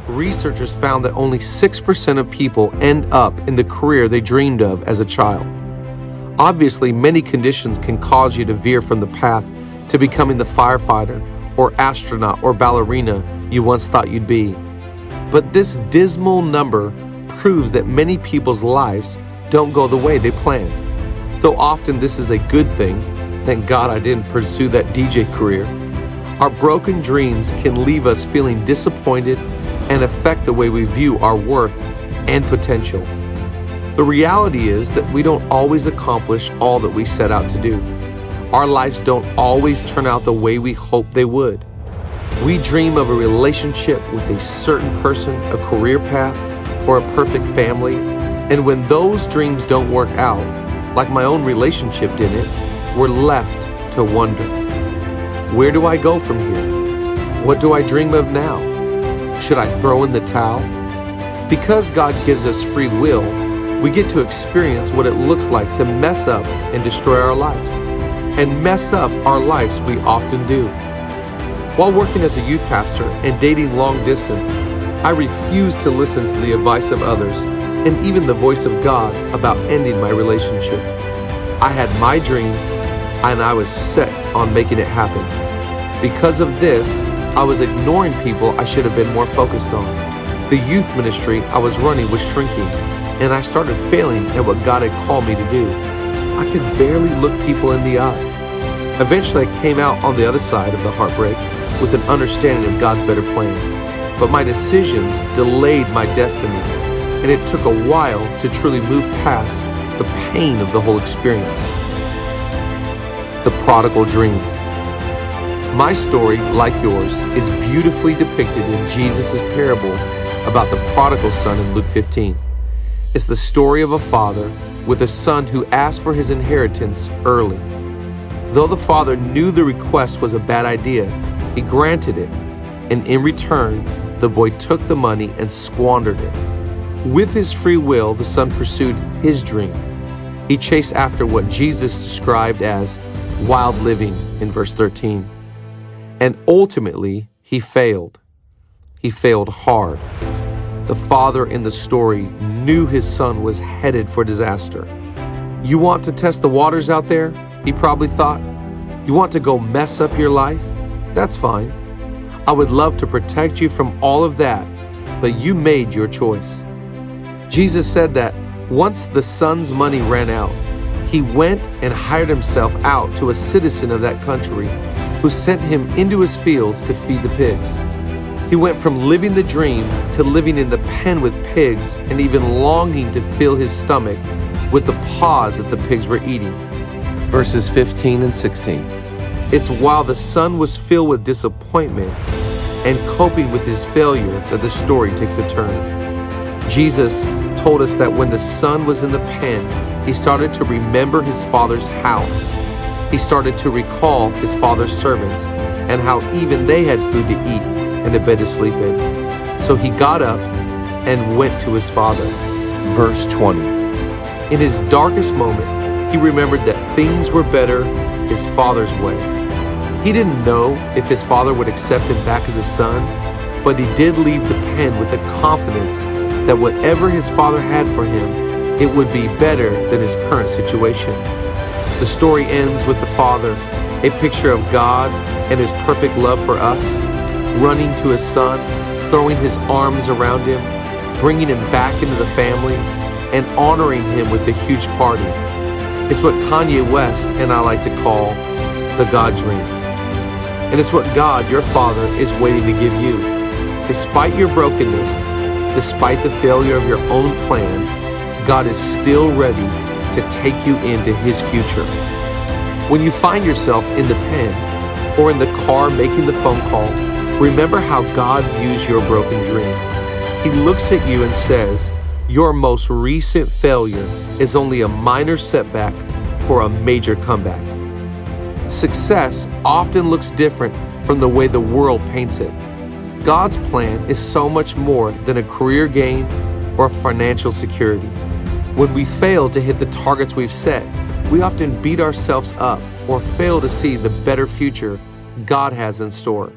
researchers found that only 6% of people end up in the career they dreamed of as a child. Obviously, many conditions can cause you to veer from the path to becoming the firefighter or astronaut or ballerina you once thought you'd be. But this dismal number proves that many people's lives don't go the way they planned. Though often this is a good thing, thank God I didn't pursue that DJ career, our broken dreams can leave us feeling disappointed and affect the way we view our worth and potential. The reality is that we don't always accomplish all that we set out to do. Our lives don't always turn out the way we hope they would. We dream of a relationship with a certain person, a career path, or a perfect family, and when those dreams don't work out, like my own relationship didn't, we're left to wonder, where do I go from here? What do I dream of now? Should I throw in the towel? Because God gives us free will, we get to experience what it looks like to mess up and destroy our lives. And mess up our lives we often do. While working as a youth pastor and dating long distance, I refused to listen to the advice of others and even the voice of God about ending my relationship. I had my dream and I was set on making it happen. Because of this, I was ignoring people I should have been more focused on. The youth ministry I was running was shrinking, and I started failing at what God had called me to do. I could barely look people in the eye. Eventually, I came out on the other side of the heartbreak with an understanding of God's better plan. But my decisions delayed my destiny, and it took a while to truly move past the pain of the whole experience. The prodigal dream. My story, like yours, is beautifully depicted in Jesus' parable about the prodigal son in Luke 15. It's the story of a father with a son who asked for his inheritance early. Though the father knew the request was a bad idea, he granted it, and in return, the boy took the money and squandered it. With his free will, the son pursued his dream. He chased after what Jesus described as wild living in verse 13. And ultimately, he failed. He failed hard. The father in the story knew his son was headed for disaster. You want to test the waters out there? He probably thought. You want to go mess up your life? That's fine. I would love to protect you from all of that, but you made your choice. Jesus said that once the son's money ran out, he went and hired himself out to a citizen of that country who sent him into his fields to feed the pigs. He went from living the dream to living in the pen with pigs and even longing to fill his stomach with the pods that the pigs were eating. Verses 15 and 16. It's while the son was filled with disappointment and coping with his failure that the story takes a turn. Jesus told us that when the son was in the pen, he started to remember his father's house. He started to recall his father's servants and how even they had food to eat and a bed to sleep in. So he got up and went to his father. Verse 20. In his darkest moment, he remembered that things were better his father's way. He didn't know if his father would accept him back as a son, but he did leave the pen with the confidence that whatever his father had for him, it would be better than his current situation. The story ends with the father, a picture of God and his perfect love for us, running to his son, throwing his arms around him, bringing him back into the family, and honoring him with a huge party. It's what Kanye West and I like to call the God dream. And it's what God, your Father, is waiting to give you. Despite your brokenness, despite the failure of your own plan, God is still ready to take you into his future. When you find yourself in the pen or in the car making the phone call, remember how God views your broken dream. He looks at you and says, your most recent failure is only a minor setback for a major comeback. Success often looks different from the way the world paints it. God's plan is so much more than a career gain or financial security. When we fail to hit the targets we've set, we often beat ourselves up or fail to see the better future God has in store.